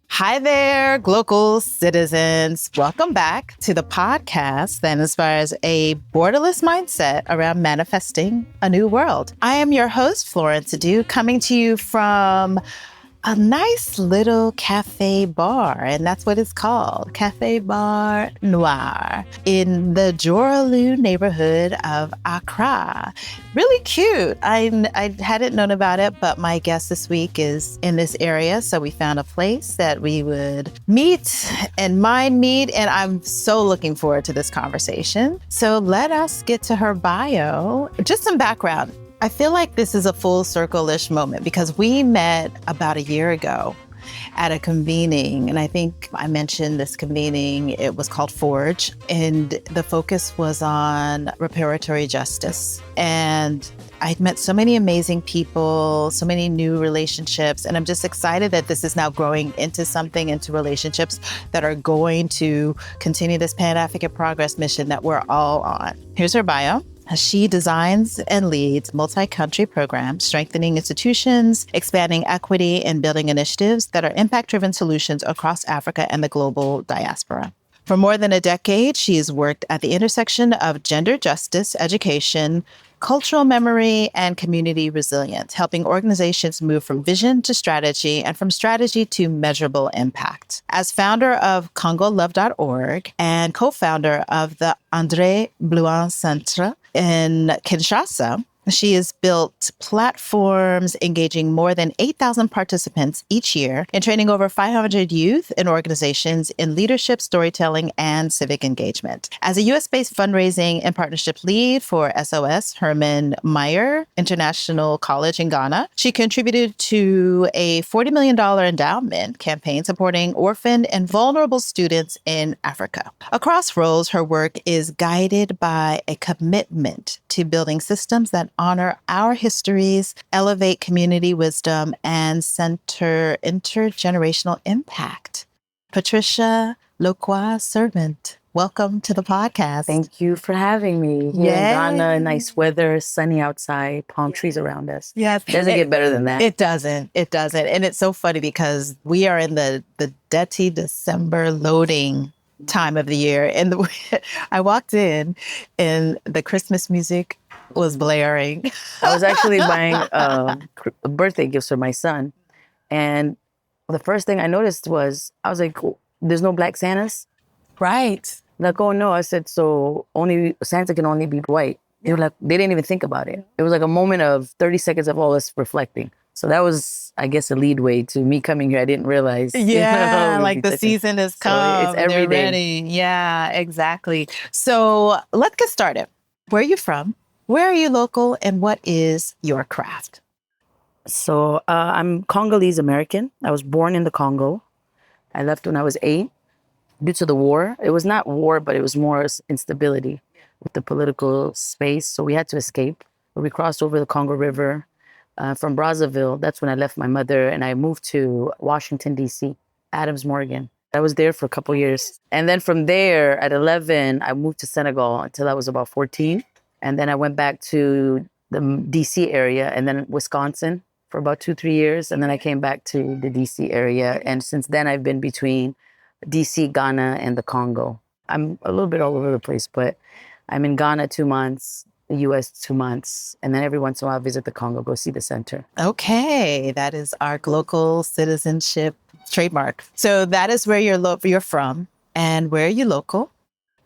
Hi there, Glocal citizens. Welcome back to the podcast that inspires a borderless mindset around manifesting a new world. I am your host, Florence Adu, coming to you from a nice little cafe bar, and that's what it's called, Cafe Bar Noir, in the Joraloo neighborhood of Accra. Really cute. I hadn't known about it, but my guest this week is in this area, so we found a place that we would meet and mind meet, and I'm so looking forward to this conversation. So let us get to her bio. Just some background. I feel like this is a full circle-ish moment because we met about a year ago at a convening. And I think I mentioned this convening, it was called Forge. And the focus was on reparatory justice. And I'd met so many amazing people, so many new relationships. And I'm just excited that this is now growing into something, into relationships that are going to continue this Pan-African progress mission that we're all on. Here's her bio. She designs and leads multi-country programs, strengthening institutions, expanding equity, and building initiatives that are impact-driven solutions across Africa and the global diaspora. For more than a decade, she has worked at the intersection of gender justice, education, cultural memory, and community resilience, helping organizations move from vision to strategy and from strategy to measurable impact. As founder of CongoLove.org and co-founder of the André Blouin Centre in Kinshasa, she has built platforms engaging more than 8,000 participants each year and training over 500 youth and organizations in leadership, storytelling, and civic engagement. As a U.S.-based fundraising and partnership lead for SOS Herman Maier International College in Ghana, she contributed to a $40 million endowment campaign supporting orphaned and vulnerable students in Africa. Across roles, her work is guided by a commitment to building systems that honor our histories, elevate community wisdom, and center intergenerational impact. Patricia Lokwa, servant, welcome to the podcast. Thank you for having me. Here in Ghana, nice weather, sunny outside, palm trees around us. Yes. Doesn't get better than that. It doesn't. And it's so funny because we are in the dirty December loading time of the year. And I walked in and the Christmas music was blaring. I was actually buying birthday gifts for my son. And the first thing I noticed was, I was like, oh, there's no black Santas? Right. Like, oh no. I said, so Santa can only be white. They were like, they didn't even think about it. It was like a moment of 30 seconds of all us reflecting. So that was, I guess, a lead way to me coming here. I didn't realize. Yeah, like the season has come. So it's every day. Ready. Yeah, exactly. So let's get started. Where are you from? Where are you local? And what is your craft? So I'm Congolese American. I was born in the Congo. I left when I was 8 due to the war. It was not war, but it was more instability with the political space. So we had to escape. We crossed over the Congo River. From Brazzaville, that's when I left my mother and I moved to Washington, D.C., Adams Morgan. I was there for a couple years. And then from there, at 11, I moved to Senegal until I was about 14. And then I went back to the D.C. area and then Wisconsin for about 2-3 years. And then I came back to the D.C. area. And since then, I've been between D.C., Ghana, and the Congo. I'm a little bit all over the place, but I'm in Ghana 2 months, the U.S. 2 months, and then every once in a while I visit the Congo, go see the center. Okay, that is our Glocal citizenship trademark. So that is where you're from, and where are you local?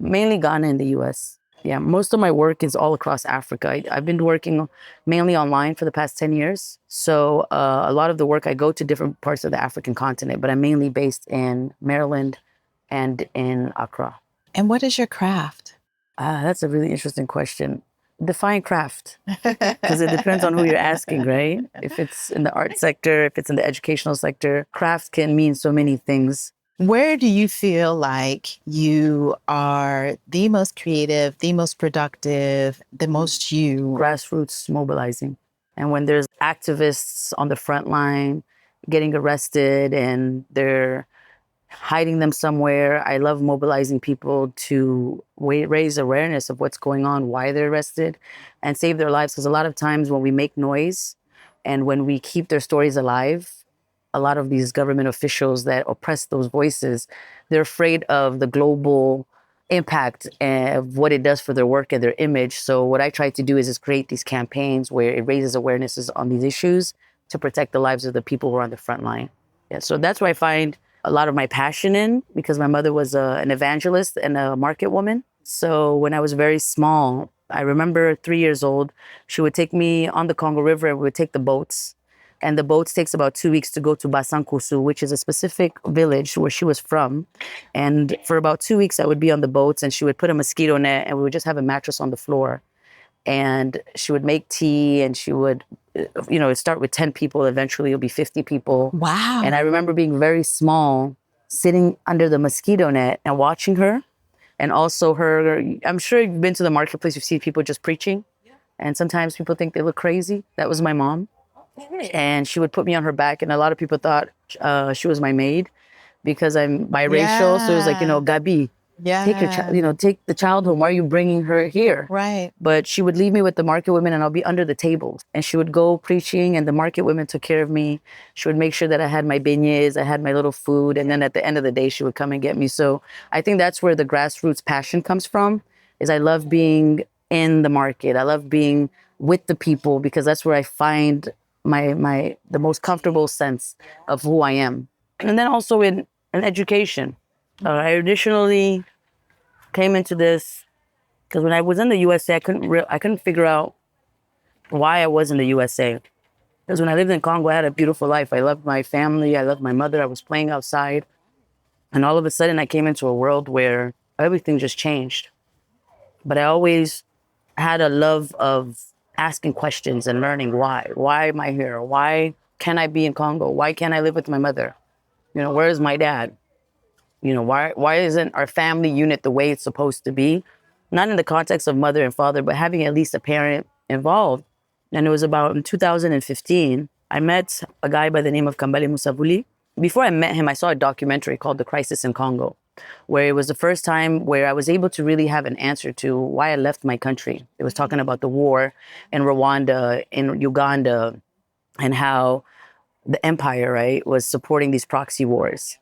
Mainly Ghana and the U.S. Yeah, most of my work is all across Africa. I've been working mainly online for the past 10 years. So a lot of the work, I go to different parts of the African continent, but I'm mainly based in Maryland and in Accra. And what is your craft? That's a really interesting question. Define craft, because it depends on who you're asking, right? If it's in the art sector, if it's in the educational sector, craft can mean so many things. Where do you feel like you are the most creative, the most productive, the most you? Grassroots mobilizing. And when there's activists on the front line getting arrested and they're hiding them somewhere, I love mobilizing people to raise awareness of what's going on, why they're arrested, and save their lives. Because a lot of times when we make noise And when we keep their stories alive, a lot of these government officials that oppress those voices, they're afraid of the global impact of what it does for their work and their image. So what I try to do is create these campaigns where it raises awarenesses on these issues to protect the lives of the people who are on the front line. Yeah, so that's where I find a lot of my passion in, because my mother was an evangelist and a market woman. So when I was very small, I remember 3 years old, she would take me on the Congo River and we would take the boats. And the boats takes about 2 weeks to go to Basankusu, which is a specific village where she was from. And for about 2 weeks, I would be on the boats and she would put a mosquito net and we would just have a mattress on the floor. And she would make tea and she would, start with 10 people. Eventually it'll be 50 people. Wow. And I remember being very small, sitting under the mosquito net and watching her. And also her, I'm sure you've been to the marketplace, you see people just preaching. And sometimes people think they look crazy. That was my mom. And she would put me on her back. And a lot of people thought she was my maid because I'm biracial. So it was like, Gabi, take your child, take the child home. Why are you bringing her here? Right. But she would leave me with the market women and I'll be under the tables. And she would go preaching and the market women took care of me. She would make sure that I had my beignets, I had my little food. And then at the end of the day, she would come and get me. So I think that's where the grassroots passion comes from, is I love being in the market. I love being with the people because that's where I find the most comfortable sense of who I am. And then also in education. I additionally came into this because when I was in the USA, I couldn't figure out why I was in the USA. Because when I lived in Congo, I had a beautiful life. I loved my family. I loved my mother. I was playing outside. And all of a sudden, I came into a world where everything just changed. But I always had a love of asking questions and learning why. Why am I here? Why can't I be in Congo? Why can't I live with my mother? Where is my dad? Why isn't our family unit the way it's supposed to be? Not in the context of mother and father, but having at least a parent involved. And it was about in 2015, I met a guy by the name of Kambale Musavuli. Before I met him, I saw a documentary called The Crisis in Congo, where it was the first time where I was able to really have an answer to why I left my country. It was talking about the war in Rwanda, in Uganda, and how the empire, right, was supporting these proxy wars.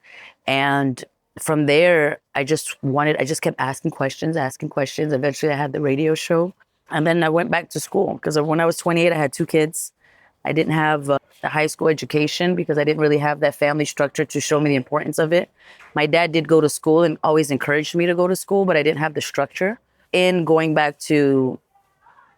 And from there, I just kept asking questions. Eventually I had the radio show. And then I went back to school because when I was 28, I had 2 kids. I didn't have a high school education because I didn't really have that family structure to show me the importance of it. My dad did go to school and always encouraged me to go to school, but I didn't have the structure. In going back to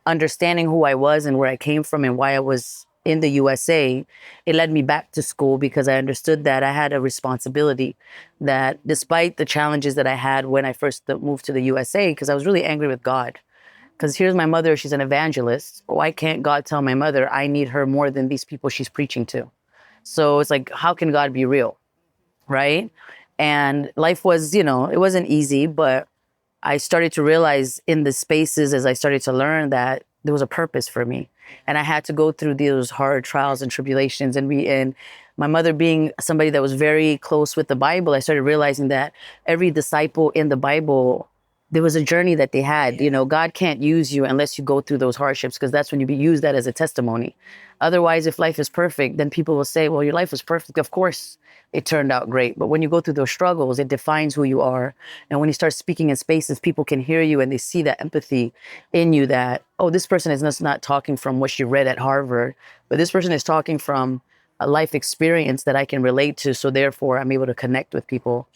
understanding who I was and where I came from and why I was in the USA, it led me back to school because I understood that I had a responsibility, that despite the challenges that I had when I first moved to the USA, because I was really angry with God. Because here's my mother, she's an evangelist. Why can't God tell my mother I need her more than these people she's preaching to? So it's like, how can God be real, right? And life was, it wasn't easy, but I started to realize in the spaces as I started to learn that there was a purpose for me. And I had to go through those hard trials and tribulations. And my mother being somebody that was very close with the Bible, I started realizing that every disciple in the Bible, there was a journey that they had. God can't use you unless you go through those hardships, because that's when you use that as a testimony. Otherwise, if life is perfect, then people will say, well, your life was perfect. Of course, it turned out great. But when you go through those struggles, it defines who you are. And when you start speaking in spaces, people can hear you and they see that empathy in you that, oh, this person is just not talking from what she read at Harvard, but this person is talking from a life experience that I can relate to. So therefore, I'm able to connect with people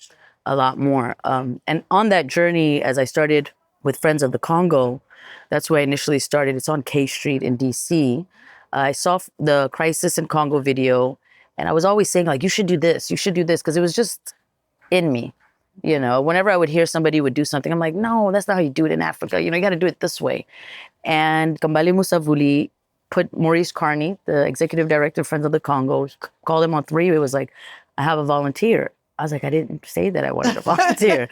a lot more. And on that journey, as I started with Friends of the Congo, that's where I initially started. It's on K Street in DC. I saw the Crisis in Congo video, and I was always saying, like, you should do this, because it was just in me. Whenever I would hear somebody would do something, I'm like, no, that's not how you do it in Africa. You got to do it this way. And Kambale Musavuli put Maurice Carney, the executive director of Friends of the Congo, called him on 3. It was like, I have a volunteer. I was like, I didn't say that I wanted to volunteer.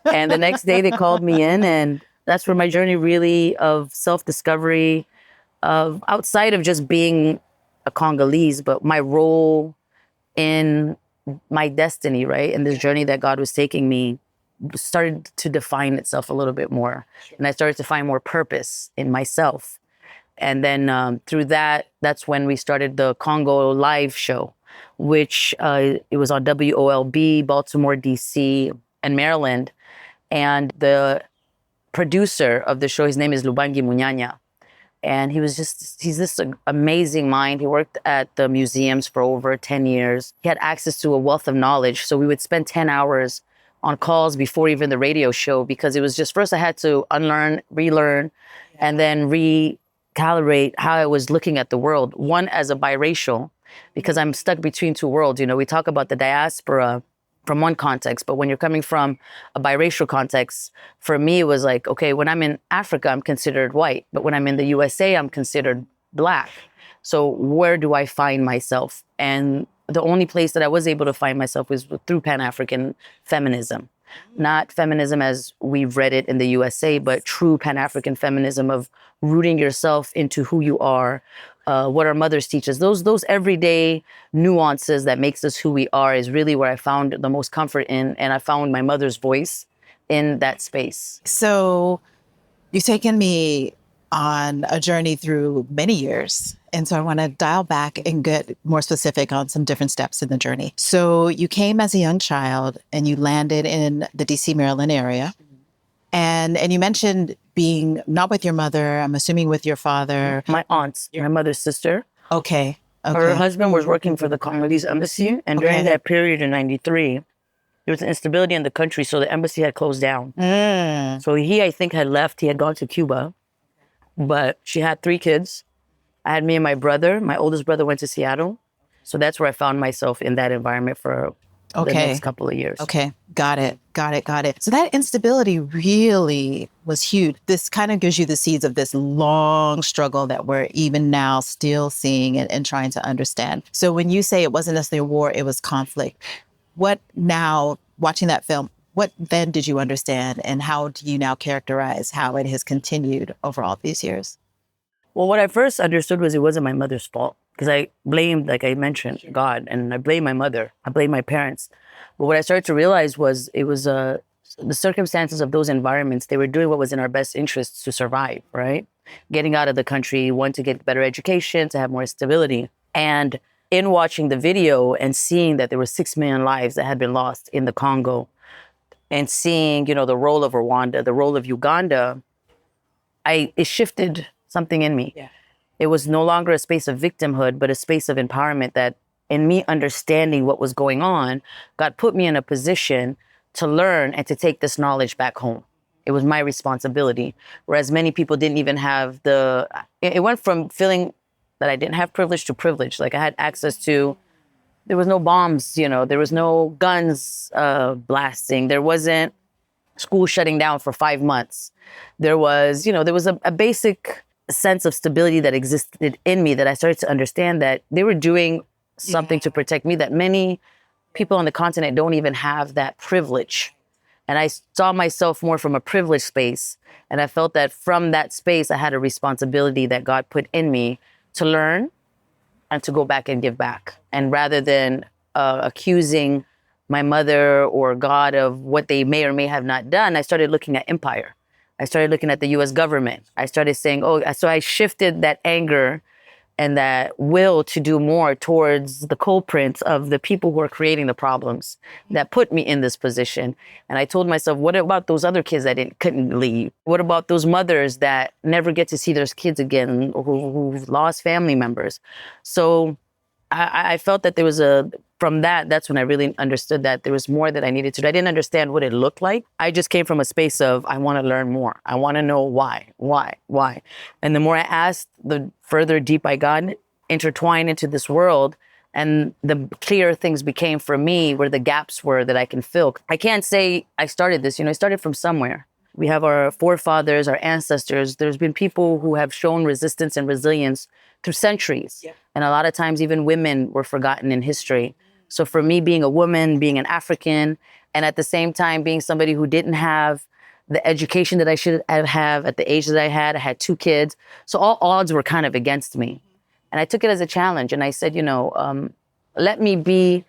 And the next day they called me in, and that's where my journey really of self-discovery, of outside of just being a Congolese, but my role in my destiny, right? And this journey that God was taking me started to define itself a little bit more. And I started to find more purpose in myself. And then through that, that's when we started the Congo live show, which it was on WOLB, Baltimore, DC, and Maryland. And the producer of the show, his name is Lubangi Munyanya. And he's this amazing mind. He worked at the museums for over 10 years. He had access to a wealth of knowledge. So we would spend 10 hours on calls before even the radio show, because it was just, first I had to unlearn, relearn, and then recalibrate how I was looking at the world. One, as a biracial, because I'm stuck between two worlds. You know, we talk about the diaspora from one context, but when you're coming from a biracial context, for me, it was like, okay, when I'm in Africa, I'm considered white, but when I'm in the USA, I'm considered Black. So where do I find myself? And the only place that I was able to find myself was through Pan-African feminism. Not feminism as we've read it in the USA, but true Pan-African feminism of rooting yourself into who you are, what our mothers teach us. Those everyday nuances that makes us who we are is really where I found the most comfort in. And I found my mother's voice in that space. So you've taken me on a journey through many years. And so I want to dial back and get more specific on some different steps in the journey. So you came as a young child and you landed in the DC, Maryland area. And you mentioned being not with your mother, I'm assuming with your father. My aunt, my mother's sister. Okay. Her husband was working for the Congolese embassy. And during that period in 93, there was an instability in the country. So the embassy had closed down. So he, I think, had left. He had gone to Cuba. But she had 3 kids. I had me and my brother. My oldest brother went to Seattle. So that's where I found myself in that environment for the next couple of years. Okay. Got it. So that instability really was huge. This kind of gives you the seeds of this long struggle that we're even now still seeing and trying to understand. So when you say it wasn't necessarily a war, it was conflict. What now, watching that film, what then did you understand, and how do you now characterize how it has continued over all these years? Well, what I first understood was it wasn't my mother's fault, because I blamed, like I mentioned, God, and I blamed my mother. I blamed my parents. But what I started to realize was it was the circumstances of those environments. They were doing what was in our best interests to survive, right? Getting out of the country, want to get better education, to have more stability. And in watching the video and seeing that there were 6 million lives that had been lost in the Congo, and seeing, you know, the role of Rwanda, the role of Uganda, it shifted something in me. Yeah. It was no longer a space of victimhood, but a space of empowerment that, in me understanding what was going on, God put me in a position to learn and to take this knowledge back home. It was my responsibility. Whereas many people didn't even have it went from feeling that I didn't have privilege to privilege. Like I had access to, there was no bombs, you know, there was no guns blasting. There wasn't school shutting down for 5 months. There was, you know, there was a basic sense of stability that existed in me, that I started to understand that they were doing something to protect me, that many people on the continent don't even have that privilege. And I saw myself more from a privileged space. And I felt that from that space, I had a responsibility that God put in me to learn and to go back and give back. And rather than accusing my mother or God of what they may or may have not done, I started looking at empire. I started looking at the US government. I started saying, so I shifted that anger and that will to do more towards the culprits of the people who are creating the problems that put me in this position. And I told myself, what about those other kids that couldn't leave? What about those mothers that never get to see their kids again, who've lost family members? So I felt that there was that's when I really understood that there was more that I needed to do. I didn't understand what it looked like. I just came from a space of, I want to learn more. I want to know why. And the more I asked, the further deep I got intertwined into this world, and the clearer things became for me, where the gaps were that I can fill. I can't say I started this, I started from somewhere. We have our forefathers, our ancestors. There's been people who have shown resistance and resilience through centuries. Yeah. And a lot of times even women were forgotten in history. So for me, being a woman, being an African, and at the same time being somebody who didn't have the education that I should have at the age that I had 2 kids. So all odds were kind of against me. And I took it as a challenge. And I said, let me be,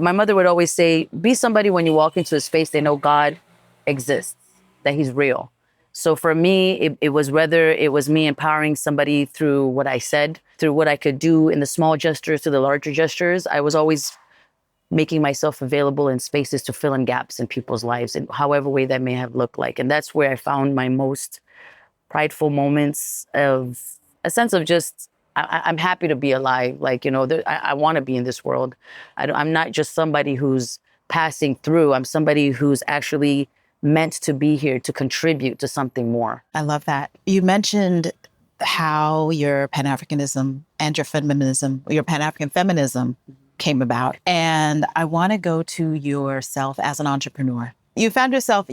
my mother would always say, be somebody when you walk into a space, they know God exists, that he's real. So for me, it was whether it was me empowering somebody through what I said, through what I could do in the small gestures to the larger gestures. I was always making myself available in spaces to fill in gaps in people's lives in however way that may have looked like. And that's where I found my most prideful moments of a sense of just, I'm happy to be alive. Like, I want to be in this world. I'm not just somebody who's passing through. I'm somebody who's actually meant to be here to contribute to something more. I love that. You mentioned how your Pan-Africanism and your feminism, your Pan-African feminism came about. And I want to go to yourself as an entrepreneur. You found yourself,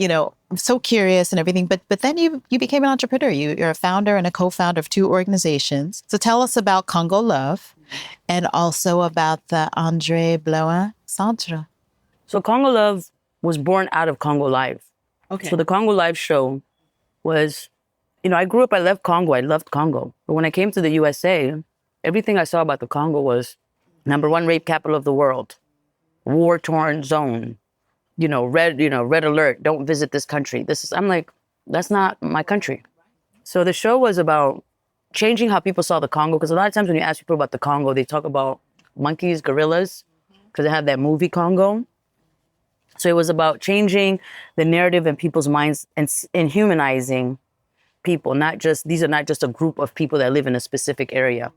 so curious and everything, but then you became an entrepreneur. You're a founder and a co-founder of 2 organizations. So tell us about Congo Love and also about the Andre Bloin Centre. So Congo Love was born out of Congo Live. Okay. So the Congo Live show was, I grew up, I loved Congo. I loved Congo. But when I came to the USA, everything I saw about the Congo was #1 rape capital of the world, war-torn zone, red alert, don't visit this country. I'm like, that's not my country. So the show was about changing how people saw the Congo. Because a lot of times when you ask people about the Congo, they talk about monkeys, gorillas, because they have that movie Congo. So it was about changing the narrative in people's minds and humanizing people. These are not just a group of people that live in a specific area.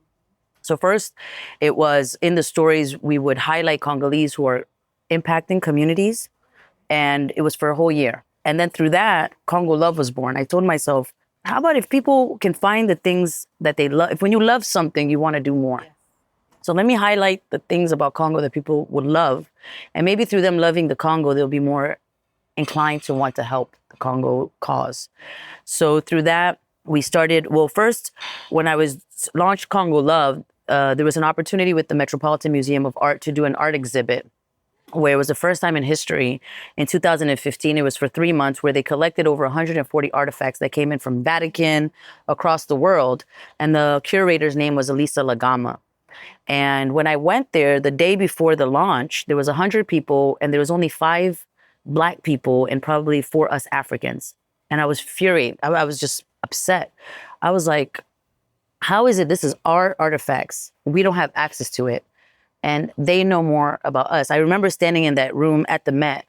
So first, it was in the stories, we would highlight Congolese who are impacting communities. And it was for a whole year. And then through that, Congo Love was born. I told myself, how about if people can find the things that they love? If when you love something, you want to do more. So let me highlight the things about Congo that people would love. And maybe through them loving the Congo, they'll be more inclined to want to help the Congo cause. So through that, we started, first, when I was launched Congo Love, there was an opportunity with the Metropolitan Museum of Art to do an art exhibit where it was the first time in history. In 2015, it was for 3 months where they collected over 140 artifacts that came in from Vatican across the world. And the curator's name was Elisa Lagama. And when I went there, the day before the launch, there was 100 people and there was only 5 Black people and probably 4 us Africans. And I was furious. I was just upset. I was like, how is it this is our artifacts? We don't have access to it. And they know more about us. I remember standing in that room at the Met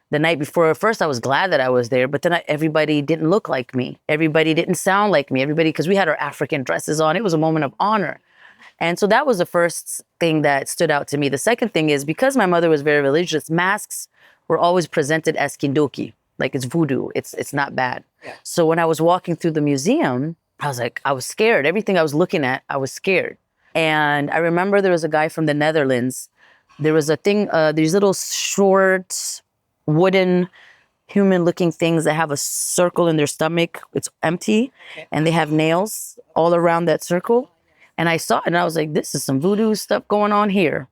the night before. At first, I was glad that I was there, but then everybody didn't look like me. Everybody didn't sound like me. Because we had our African dresses on, it was a moment of honor. And so that was the first thing that stood out to me. The second thing is, because my mother was very religious, masks were always presented as kindoki, like it's voodoo, it's not bad. Yeah. So when I was walking through the museum, I was scared. Everything I was looking at, I was scared. And I remember there was a guy from the Netherlands. There was a thing, these little short wooden human-looking things that have a circle in their stomach. It's empty, and they have nails all around that circle. And I saw it, and I was like, this is some voodoo stuff going on here.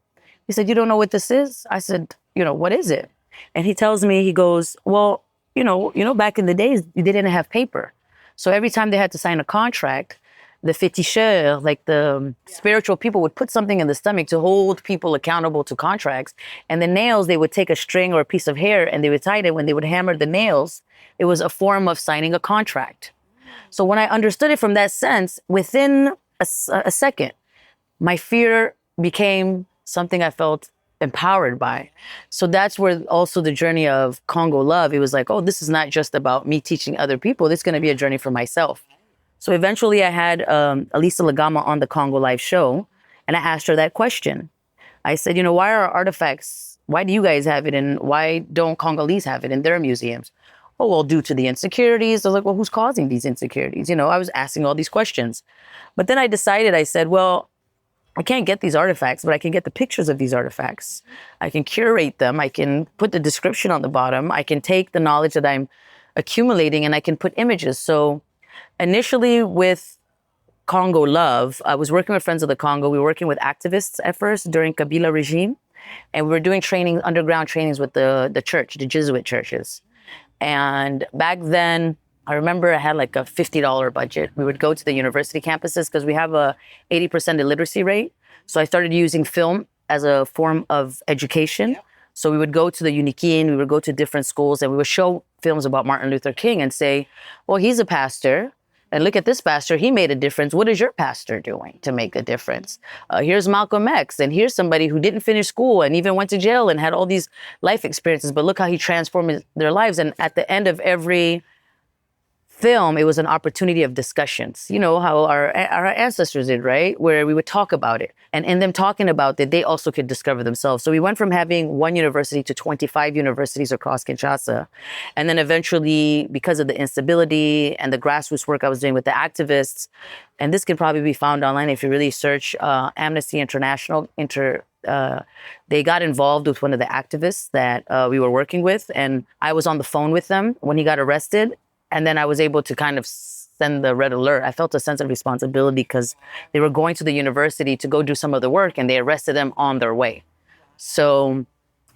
He said, you don't know what this is? I said, what is it? And he tells me, he goes, well, back in the days, they didn't have paper. So every time they had to sign a contract, the féticheurs, like the spiritual people, would put something in the stomach to hold people accountable to contracts. And the nails, they would take a string or a piece of hair and they would tie it. When they would hammer the nails, it was a form of signing a contract. So when I understood it from that sense, within a second, my fear became something I felt empowered by. So that's where also the journey of Congo Love, it was like, oh, this is not just about me teaching other people. This is going to be a journey for myself. So eventually I had Elisa Lagama on the Congo Live show, and I asked her that question. I said, why are our artifacts, why do you guys have it, and why don't Congolese have it in their museums? Oh, well, due to the insecurities. I was like, well, who's causing these insecurities? I was asking all these questions. But then I decided, I said, well, I can't get these artifacts, but I can get the pictures of these artifacts. I can curate them. I can put the description on the bottom. I can take the knowledge that I'm accumulating and I can put images. So initially with Congo Love, I was working with Friends of the Congo. We were working with activists at first during Kabila regime. And we were doing training, underground trainings with the church, the Jesuit churches. And back then, I remember I had like a $50 budget. We would go to the university campuses because we have a 80% illiteracy rate. So I started using film as a form of education. So we would go to the Unikin, we would go to different schools, and we would show films about Martin Luther King and say, well, he's a pastor. And look at this pastor, he made a difference. What is your pastor doing to make a difference? Here's Malcolm X, and here's somebody who didn't finish school and even went to jail and had all these life experiences, but look how he transformed their lives. And at the end of every film, it was an opportunity of discussions. You know how our ancestors did, right? Where we would talk about it. And in them talking about it, they also could discover themselves. So we went from having one university to 25 universities across Kinshasa. And then eventually, because of the instability and the grassroots work I was doing with the activists, and this can probably be found online if you really search Amnesty International, they got involved with one of the activists that we were working with. And I was on the phone with them when he got arrested. And then I was able to kind of send the red alert. I felt a sense of responsibility because they were going to the university to go do some of the work and they arrested them on their way. So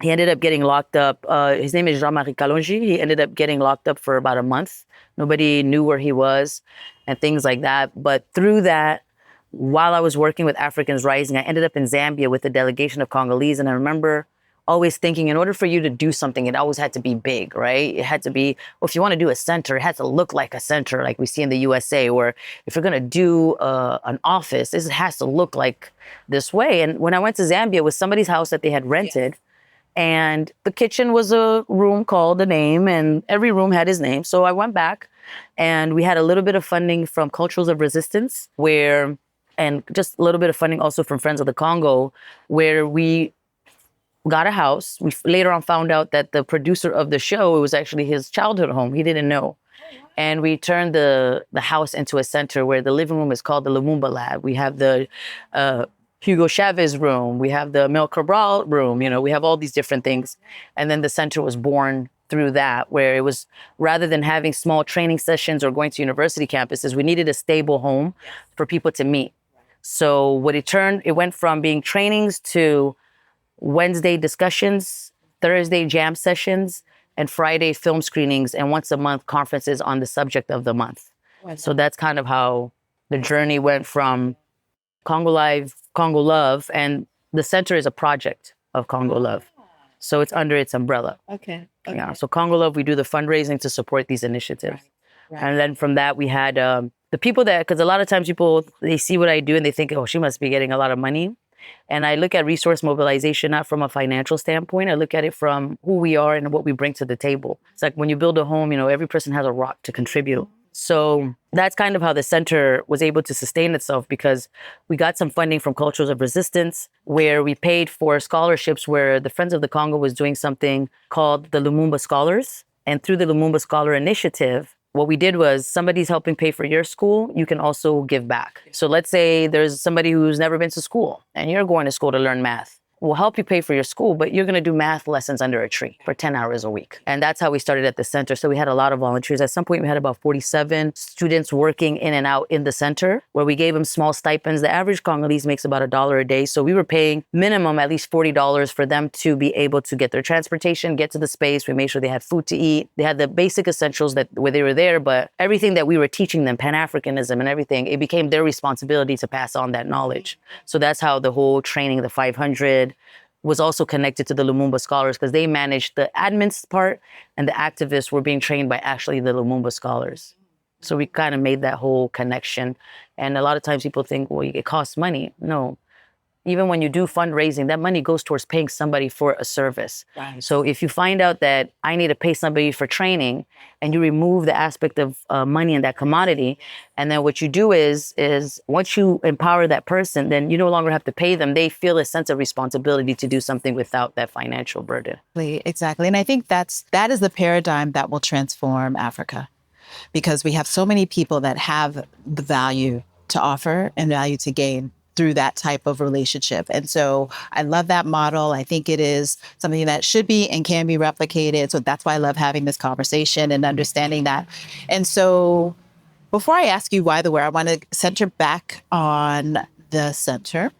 he ended up getting locked up. His name is Jean-Marie Kalonji. He ended up getting locked up for about a month. Nobody knew where he was and things like that. But through that, while I was working with Africans Rising, I ended up in Zambia with a delegation of Congolese. And I remember always thinking in order for you to do something, it always had to be big, right? It had to be, well, if you want to do a center, it had to look like a center like we see in the USA, or if you're going to do an office, it has to look like this way. And when I went to Zambia, it was somebody's house that they had rented. And the kitchen was a room called a name, and every room had his name. So I went back and we had a little bit of funding from Cultures of Resistance, and just a little bit of funding also from Friends of the Congo, where we got a house. We later on found out that the producer of the show, it was actually his childhood home. He didn't know. And we turned the house into a center where the living room is called the Lumumba Lab. We have the Hugo Chavez room. We have the Mel Cabral room. You know, we have all these different things. And then the center was born through that, where it was, rather than having small training sessions or going to university campuses, we needed a stable home for people to meet. So it went from being trainings to Wednesday discussions, Thursday jam sessions, and Friday film screenings, and once a month conferences on the subject of the month. So that's kind of how the journey went from Congo Live, Congo Love, and the center is a project of Congo Love. So it's under its umbrella. Okay. Yeah. So Congo Love, we do the fundraising to support these initiatives. Right. And then from that, we had the people because a lot of times people, they see what I do and they think, oh, she must be getting a lot of money. And I look at resource mobilization not from a financial standpoint. I look at it from who we are and what we bring to the table. It's like when you build a home, you know, every person has a rock to contribute. So that's kind of how the center was able to sustain itself, because we got some funding from Cultures of Resistance, where we paid for scholarships, where the Friends of the Congo was doing something called the Lumumba Scholars. And through the Lumumba Scholar Initiative, what we did was, somebody's helping pay for your school, you can also give back. So let's say there's somebody who's never been to school and you're going to school to learn math. We'll help you pay for your school, but you're going to do math lessons under a tree for 10 hours a week. And that's how we started at the center. So we had a lot of volunteers. At some point, we had about 47 students working in and out in the center, where we gave them small stipends. The average Congolese makes about $1 a day. So we were paying minimum at least $40 for them to be able to get their transportation, get to the space. We made sure they had food to eat. They had the basic essentials where they were there, but everything that we were teaching them, Pan-Africanism and everything, it became their responsibility to pass on that knowledge. So that's how the whole training, the 500, was also connected to the Lumumba Scholars, because they managed the admin part and the activists were being trained by actually the Lumumba Scholars. So we kind of made that whole connection. And a lot of times people think, well, it costs money. No. Even when you do fundraising, that money goes towards paying somebody for a service. Right. So if you find out that I need to pay somebody for training, and you remove the aspect of money in that commodity, and then what you do is once you empower that person, then you no longer have to pay them. They feel a sense of responsibility to do something without that financial burden. Exactly. And I think that is the paradigm that will transform Africa, because we have so many people that have the value to offer and value to gain through that type of relationship. And so I love that model. I think it is something that should be and can be replicated. So that's why I love having this conversation and understanding that. And so before I ask you why the where, I want to center back on the centre,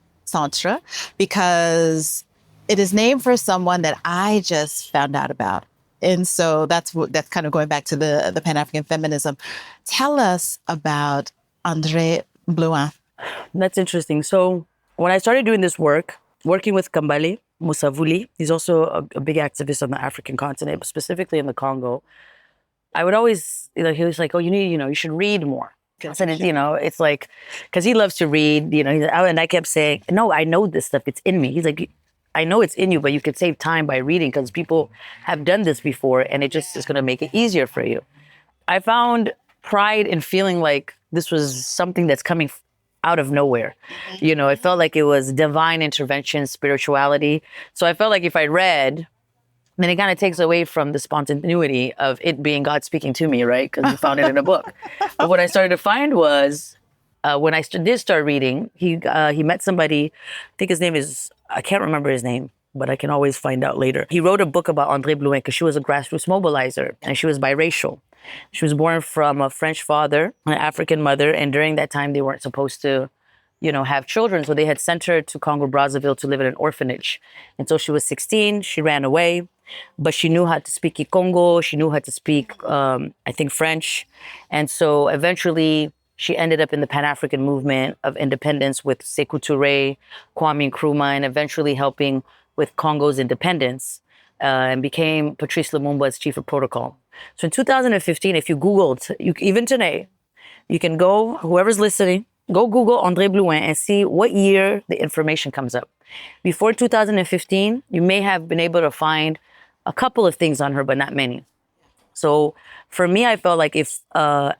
because it is named for someone that I just found out about. And so that's kind of going back to the Pan-African feminism. Tell us about André Blouin. That's interesting. So when I started doing this work, working with Kambale, Musavuli. He's also a big activist on the African continent, but specifically in the Congo. I would always, he was like, oh, you should read more. I said, it's like, because he loves to read, and I kept saying, no, I know this stuff. It's in me. He's like, I know it's in you, but you could save time by reading because people have done this before and it just is going to make it easier for you. I found pride in feeling like this was something that's coming out of nowhere. It felt like it was divine intervention, spirituality. So I felt like if I read, then it kind of takes away from the spontaneity of it being God speaking to me, right? Because you found it in a book. But what I started to find was when I did start reading, he met somebody, I think his name is, I can't remember his name, but I can always find out later. He wrote a book about André Blouin because she was a grassroots mobilizer and she was biracial. She was born from a French father, an African mother, and during that time they weren't supposed to have children. So they had sent her to Congo Brazzaville to live in an orphanage. Until she was 16, she ran away, but she knew how to speak Congo. She knew how to speak, I think, French. And so eventually she ended up in the Pan-African movement of independence with Sékou Touré, Kwame Nkrumah, and eventually helping with Congo's independence and became Patrice Lumumba's chief of protocol. So in 2015, if you Googled, even today, you can go, whoever's listening, go Google André Blouin and see what year the information comes up. Before 2015, you may have been able to find a couple of things on her, but not many. So for me, I felt like if an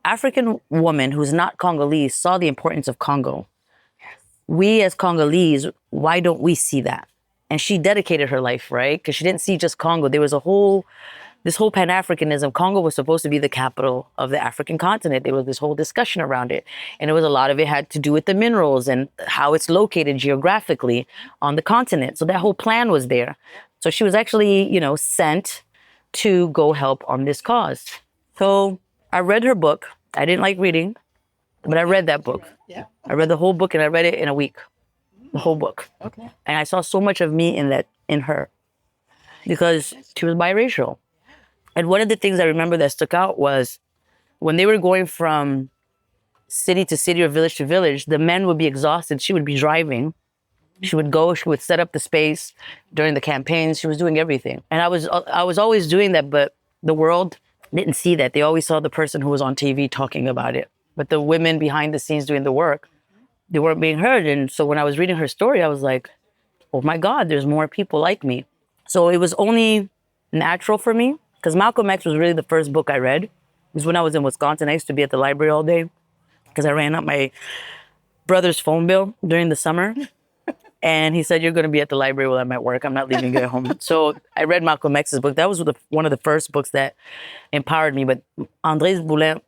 African woman who's not Congolese saw the importance of Congo, we as Congolese, why don't we see that? And she dedicated her life, right? Because she didn't see just Congo. There was this whole Pan-Africanism. Congo was supposed to be the capital of the African continent. There was this whole discussion around it. And a lot of it had to do with the minerals and how it's located geographically on the continent. So that whole plan was there. So she was actually, sent to go help on this cause. So I read her book. I didn't like reading, but I read that book. Yeah. I read the whole book and I read it in a week. The whole book. Okay. And I saw so much of me in her because she was biracial. And one of the things I remember that stuck out was when they were going from city to city or village to village, the men would be exhausted. She would be driving. She would go, she would set up the space during the campaigns. She was doing everything. And I was always doing that, but the world didn't see that. They always saw the person who was on TV talking about it. But the women behind the scenes doing the work, they weren't being heard. And so when I was reading her story, I was like, oh my God, there's more people like me. So it was only natural for me, because Malcolm X was really the first book I read. It was when I was in Wisconsin. I used to be at the library all day because I ran up my brother's phone bill during the summer. And he said, you're going to be at the library while I'm at work. I'm not leaving you at home. So I read Malcolm X's book. That was one of the first books that empowered me. But André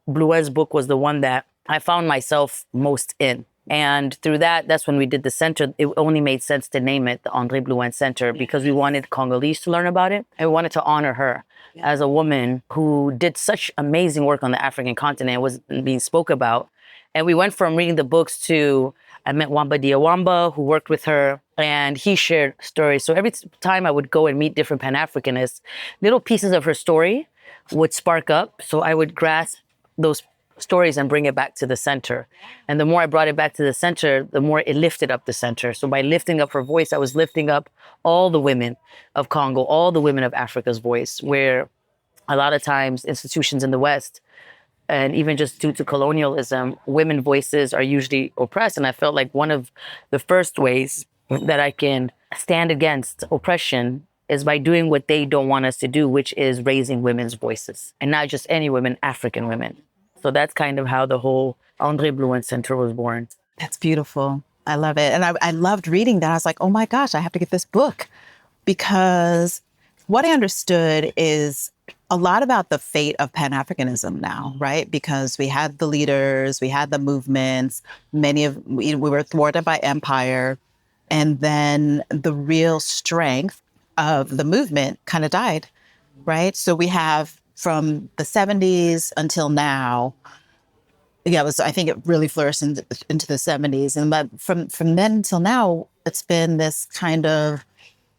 Blouin's book was the one that I found myself most in. And through that's when we did the center. It only made sense to name it the André Blouin Center because we wanted Congolese to learn about it. And we wanted to honor her as a woman who did such amazing work on the African continent, was being spoke about. And we went from reading the books to, I met Wamba Diawamba, who worked with her, and he shared stories. So every time I would go and meet different Pan-Africanists, little pieces of her story would spark up. So I would grasp those stories and bring it back to the center. And the more I brought it back to the center, the more it lifted up the center. So by lifting up her voice, I was lifting up all the women of Congo, all the women of Africa's voice, where a lot of times institutions in the West, and even just due to colonialism, women voices are usually oppressed. And I felt like one of the first ways that I can stand against oppression is by doing what they don't want us to do, which is raising women's voices. And not just any women, African women. So that's kind of how the whole André Blouin Center was born. That's beautiful. I love it. And I loved reading that. I was like, oh my gosh, I have to get this book. Because what I understood is a lot about the fate of Pan-Africanism now, right? Because we had the leaders, we had the movements, we were thwarted by empire. And then the real strength of the movement kind of died, right? So we have from the 70s until now, I think it really flourished into the 70s. And but from then until now, it's been this kind of,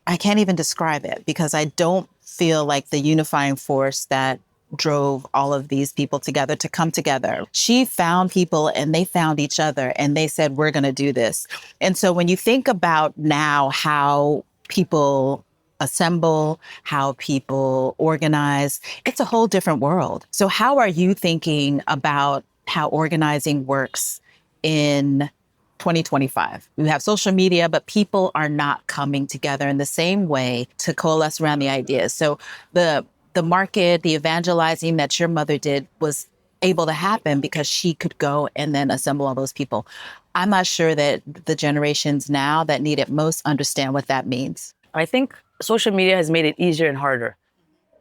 I can't even describe it because I don't feel like the unifying force that drove all of these people together to come together. She found people and they found each other and they said, we're going to do this. And so when you think about now how people assemble, how people organize. It's a whole different world. So how are you thinking about how organizing works in 2025? We have social media, but people are not coming together in the same way to coalesce around the ideas. So the market, the evangelizing that your mother did was able to happen because she could go and then assemble all those people. I'm not sure that the generations now that need it most understand what that means. I think social media has made it easier and harder.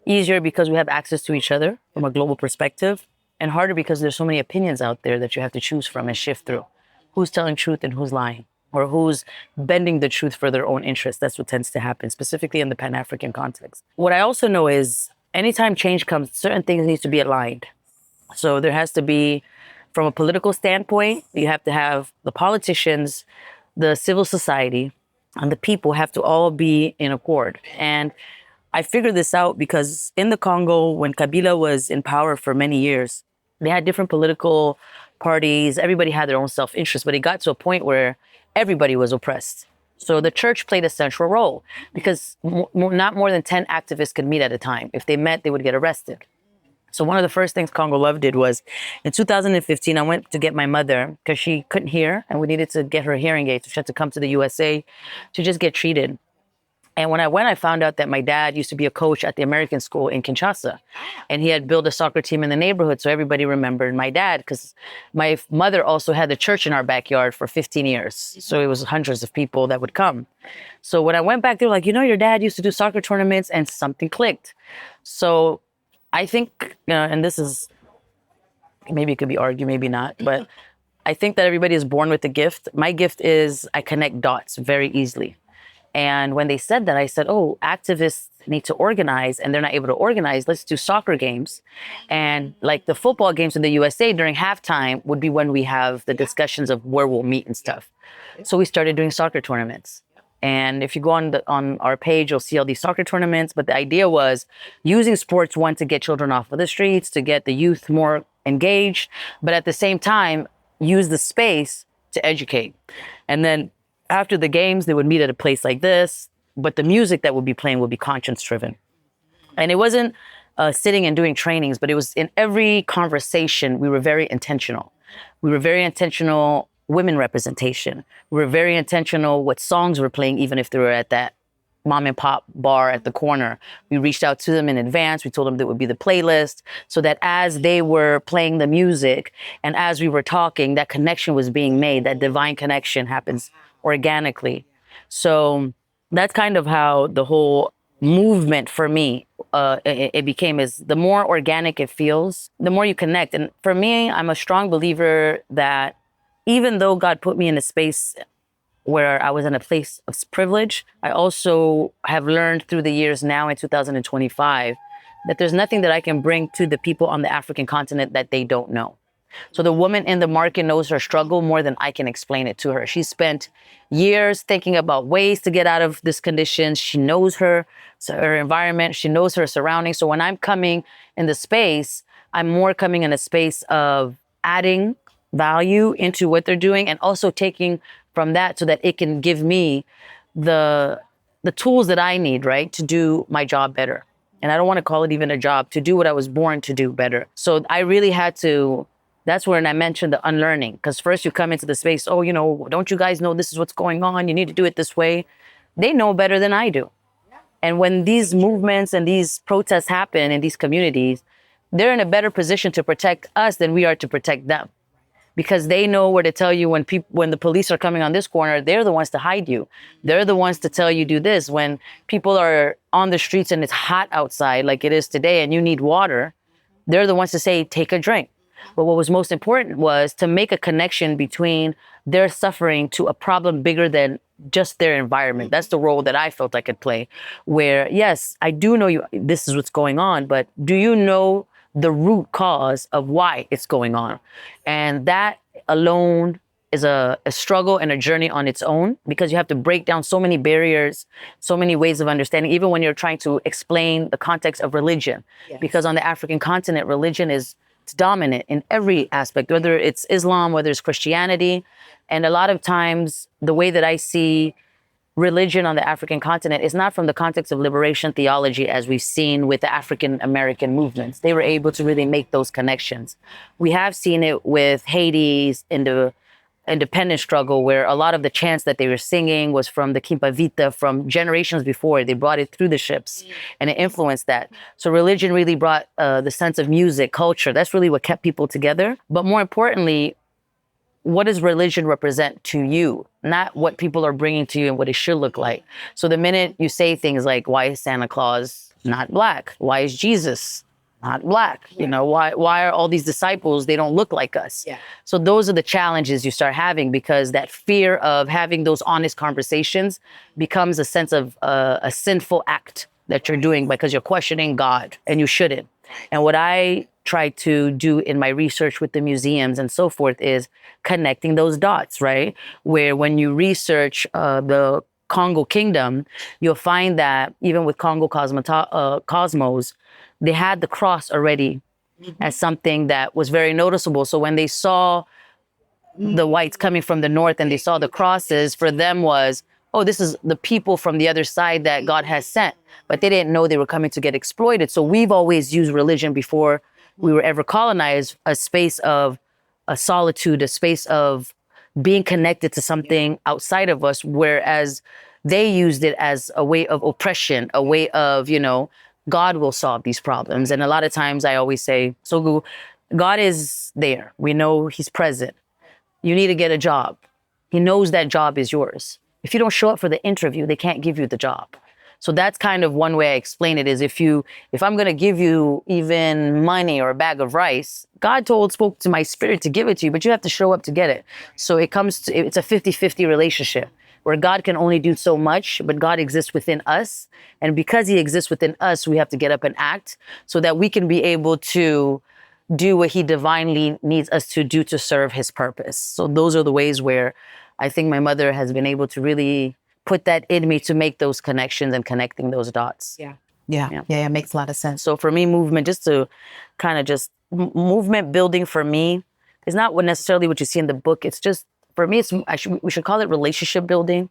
Easier because we have access to each other from a global perspective, and harder because there's so many opinions out there that you have to choose from and shift through. Who's telling truth and who's lying? Or who's bending the truth for their own interest? That's what tends to happen, specifically in the Pan-African context. What I also know is anytime change comes, certain things need to be aligned. So there has to be, from a political standpoint, you have to have the politicians, the civil society, and the people have to all be in accord. And I figured this out because in the Congo, when Kabila was in power for many years, they had different political parties. Everybody had their own self-interest, but it got to a point where everybody was oppressed. So the church played a central role because not more than 10 activists could meet at a time. If they met, they would get arrested. So one of the first things Congo Love did was in 2015, I went to get my mother because she couldn't hear and we needed to get her hearing aids. So she had to come to the USA to just get treated. And when I went, I found out that my dad used to be a coach at the American school in Kinshasa. And he had built a soccer team in the neighborhood. So everybody remembered my dad because my mother also had the church in our backyard for 15 years. So it was hundreds of people that would come. So when I went back, they were like, you know, your dad used to do soccer tournaments, and something clicked. So I think, and this is, maybe it could be argued, maybe not, but I think that everybody is born with a gift. My gift is I connect dots very easily. And when they said that, I said, oh, activists need to organize and they're not able to organize. Let's do soccer games. And like the football games in the USA during halftime would be when we have the discussions of where we'll meet and stuff. So we started doing soccer tournaments. And if you go on our page, you'll see all these soccer tournaments. But the idea was using sports, one, to get children off of the streets, to get the youth more engaged, but at the same time, use the space to educate. And then after the games, they would meet at a place like this, but the music that would be playing would be conscience-driven. And it wasn't sitting and doing trainings, but it was in every conversation, we were very intentional. We were very intentional women representation. We were very intentional what songs we're playing, even if they were at that mom and pop bar at the corner. We reached out to them in advance. We told them that would be the playlist so that as they were playing the music and as we were talking, that connection was being made. That divine connection happens organically. So that's kind of how the whole movement for me, it became, is the more organic it feels, the more you connect. And for me, I'm a strong believer that even though God put me in a space where I was in a place of privilege, I also have learned through the years now in 2025 that there's nothing that I can bring to the people on the African continent that they don't know. So the woman in the market knows her struggle more than I can explain it to her. She spent years thinking about ways to get out of this condition. She knows her environment. She knows her surroundings. So when I'm coming in the space, I'm more coming in a space of adding value into what they're doing and also taking from that so that it can give me the tools that I need, right, to do my job better. And I don't want to call it even a job, to do what I was born to do better. So I really had to, that's when I mentioned the unlearning, because first you come into the space, oh, you know, don't you guys know this is what's going on? You need to do it this way. They know better than I do. And when these movements and these protests happen in these communities, they're in a better position to protect us than we are to protect them. Because they know where to tell you when the police are coming on this corner, they're the ones to hide you. They're the ones to tell you do this. When people are on the streets and it's hot outside like it is today and you need water, they're the ones to say, take a drink. But what was most important was to make a connection between their suffering to a problem bigger than just their environment. That's the role that I felt I could play. Where, yes, I do know this is what's going on, but do you know the root cause of why it's going on? And that alone is a struggle and a journey on its own, because you have to break down so many barriers, so many ways of understanding, even when you're trying to explain the context of religion. Yes. Because on the African continent, religion is dominant in every aspect, whether it's Islam, whether it's Christianity. And a lot of times the way that I see religion on the African continent is not from the context of liberation theology as we've seen with the African American movements. They were able to really make those connections. We have seen it with Haiti's in the independence struggle, where a lot of the chants that they were singing was from the Kimpavita from generations before. They brought it through the ships and it influenced that. So religion really brought the sense of music, culture. That's really what kept people together. But more importantly, what does religion represent to you? Not what people are bringing to you and what it should look like. So the minute you say things like, why is Santa Claus not black? Why is Jesus not black? You know, why are all these disciples, they don't look like us? Yeah. So those are the challenges you start having, because that fear of having those honest conversations becomes a sense of a sinful act that you're doing because you're questioning God, and you shouldn't. And what I try to do in my research with the museums and so forth is connecting those dots, right? Where when you research the Congo kingdom, you'll find that even with Congo Cosmos, they had the cross already as something that was very noticeable. So when they saw the whites coming from the north and they saw the crosses, for them was, oh, this is the people from the other side that God has sent. But they didn't know they were coming to get exploited. So we've always used religion before we were ever colonized, a space of a solitude, a space of being connected to something outside of us, whereas they used it as a way of oppression, a way of, you know, God will solve these problems. And a lot of times I always say, so God is there. We know he's present. You need to get a job. He knows that job is yours. If you don't show up for the interview, they can't give you the job. So that's kind of one way I explain it is if I'm going to give you even money or a bag of rice, God spoke to my spirit to give it to you, but you have to show up to get it. So it's a 50-50 relationship where God can only do so much, but God exists within us. And because he exists within us, we have to get up and act so that we can be able to do what he divinely needs us to do to serve his purpose. So those are the ways where I think my mother has been able to really put that in me to make those connections and connecting those dots. Yeah, it makes a lot of sense. So for me, movement, just to kind of movement building for me is not necessarily what you see in the book. It's just, for me, we should call it relationship building,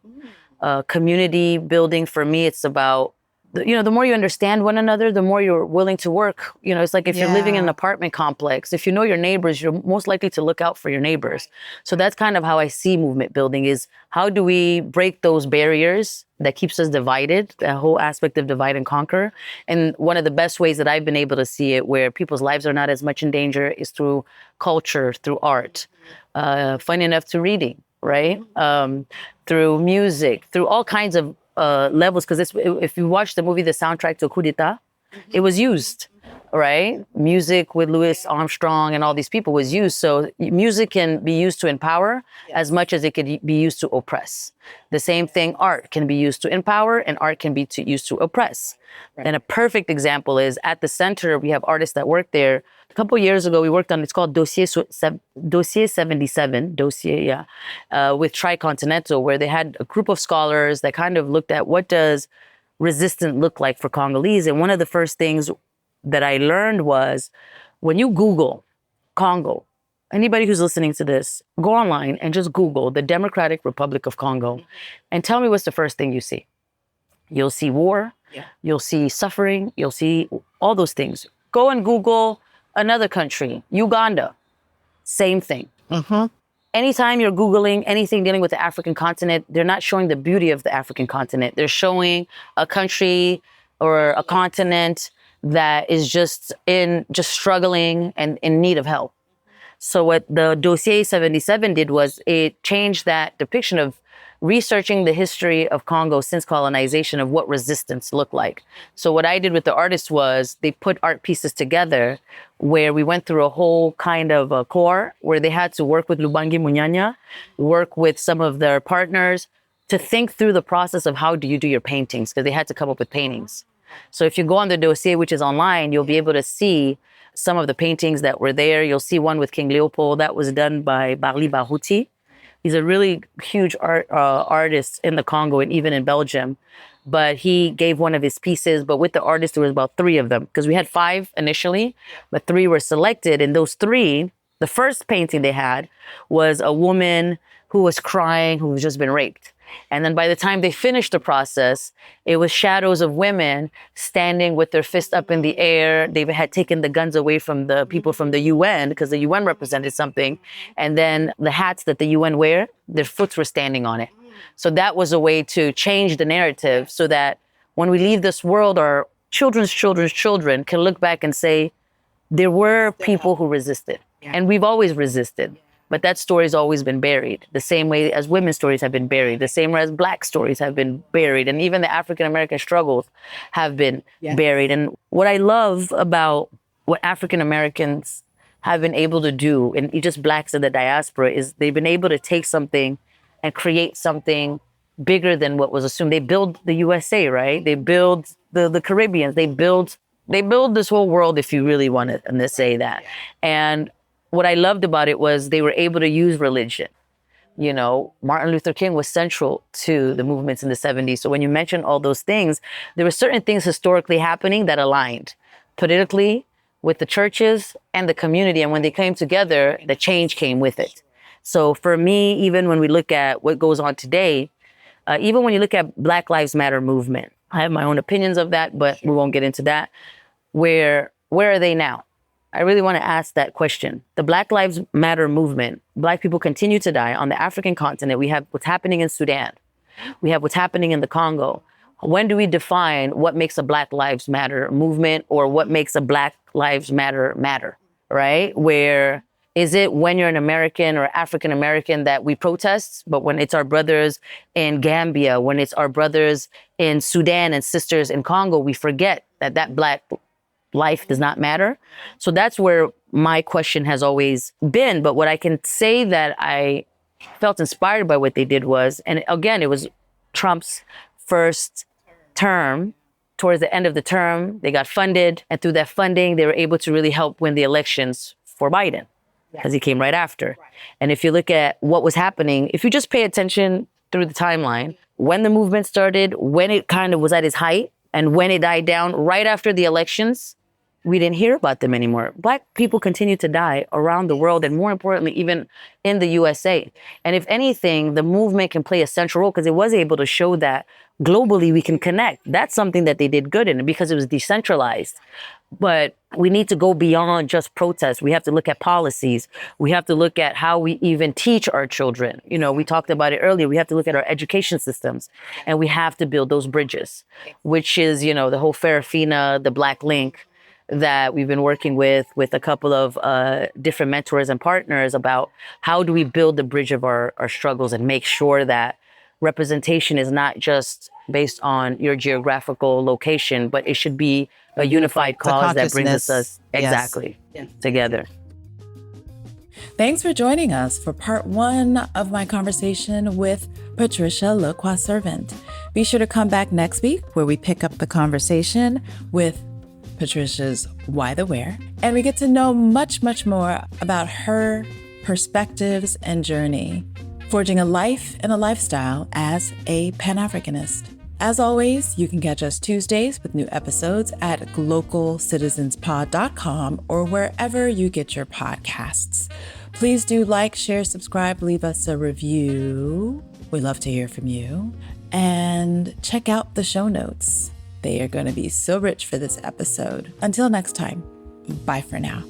community building. For me, it's about, the more you understand one another, the more you're willing to work. You know, it's like if you're living in an apartment complex, if you know your neighbors, you're most likely to look out for your neighbors. So that's kind of how I see movement building is how do we break those barriers that keeps us divided, that whole aspect of divide and conquer. And one of the best ways that I've been able to see it where people's lives are not as much in danger is through culture, through art, funny enough, to reading, right? Through music, through all kinds of levels, because if you watch the movie, the soundtrack to Coup d'etat, it was used, right? Music with Louis Armstrong and all these people was used. So music can be used to empower as much as it could be used to oppress. The same thing, art can be used to empower and art can be used to oppress. Right. And a perfect example is at the center, we have artists that work there. A couple of years ago, we worked on, it's called Dossier 77, with Tricontinental, where they had a group of scholars that kind of looked at what does resistance look like for Congolese. And one of the first things that I learned was when you Google Congo, anybody who's listening to this, go online and just Google the Democratic Republic of Congo and tell me what's the first thing you see. You'll see war, you'll see suffering, you'll see all those things. Go and Google another country, Uganda, same thing. Mm-hmm. Anytime you're Googling anything dealing with the African continent, they're not showing the beauty of the African continent. They're showing a country or a continent that is just struggling and in need of help. So what the Dossier 77 did was it changed that depiction of researching the history of Congo since colonization of what resistance looked like. So what I did with the artists was they put art pieces together where we went through a whole kind of a core where they had to work with Lubangi Munyanya, work with some of their partners to think through the process of how do you do your paintings, because they had to come up with paintings. So if you go on the dossier, which is online, you'll be able to see some of the paintings that were there. You'll see one with King Leopold that was done by Barli Bahuti. He's a really huge artist in the Congo and even in Belgium. But he gave one of his pieces, but with the artist, there was about 3 of them because we had 5 initially, but 3 were selected. And those 3, the first painting they had was a woman who was crying, who was just been raped. And then by the time they finished the process, it was shadows of women standing with their fist up in the air. They had taken the guns away from the people from the UN because the UN represented something. And then the hats that the UN wear, their foots were standing on it. So that was a way to change the narrative so that when we leave this world, our children's children can look back and say, there were people who resisted. And we've always resisted. But that story's always been buried, the same way as women's stories have been buried, the same way as Black stories have been buried, and even the African-American struggles have been buried. And what I love about what African-Americans have been able to do, and just Blacks in the diaspora, is they've been able to take something and create something bigger than what was assumed. They build the USA, right? They build the Caribbeans. They build this whole world, if you really want to say that. And what I loved about it was they were able to use religion. You know, Martin Luther King was central to the movements in the 70s. So when you mention all those things, there were certain things historically happening that aligned politically with the churches and the community. And when they came together, the change came with it. So for me, even when we look at what goes on today, even when you look at Black Lives Matter movement, I have my own opinions of that, but we won't get into that. Where are they now? I really want to ask that question. The Black Lives Matter movement, Black people continue to die on the African continent. We have what's happening in Sudan. We have what's happening in the Congo. When do we define what makes a Black Lives Matter movement or what makes a Black Lives matter, right? Where is it when you're an American or African American that we protest, but when it's our brothers in Gambia, when it's our brothers in Sudan and sisters in Congo, we forget that Black life does not matter. So that's where my question has always been. But what I can say that I felt inspired by what they did was, and again, it was Trump's first term. Towards the end of the term, they got funded. And through that funding, they were able to really help win the elections for Biden because he came right after. And if you look at what was happening, if you just pay attention through the timeline, when the movement started, when it kind of was at its height, and when it died down right after the elections, we didn't hear about them anymore. Black people continue to die around the world, and more importantly, even in the USA. And if anything, the movement can play a central role because it was able to show that globally we can connect. That's something that they did good in because it was decentralized. But we need to go beyond just protest. We have to look at policies. We have to look at how we even teach our children. You know, we talked about it earlier. We have to look at our education systems, and we have to build those bridges, which is, you know, the whole Farafina, the Black Link, that we've been working with a couple of different mentors and partners about how do we build the bridge of our struggles and make sure that representation is not just based on your geographical location, but it should be a unified cause that brings us exactly together. Thanks for joining us for part 1 of my conversation with Patricia Lokwa Servant. Be sure to come back next week where we pick up the conversation with Patricia's Why the Where, and we get to know much, much more about her perspectives and journey, forging a life and a lifestyle as a Pan-Africanist. As always, you can catch us Tuesdays with new episodes at glocalcitizenspod.com or wherever you get your podcasts. Please do like, share, subscribe, leave us a review. We love to hear from you. And check out the show notes. They are going to be so rich for this episode. Until next time, bye for now.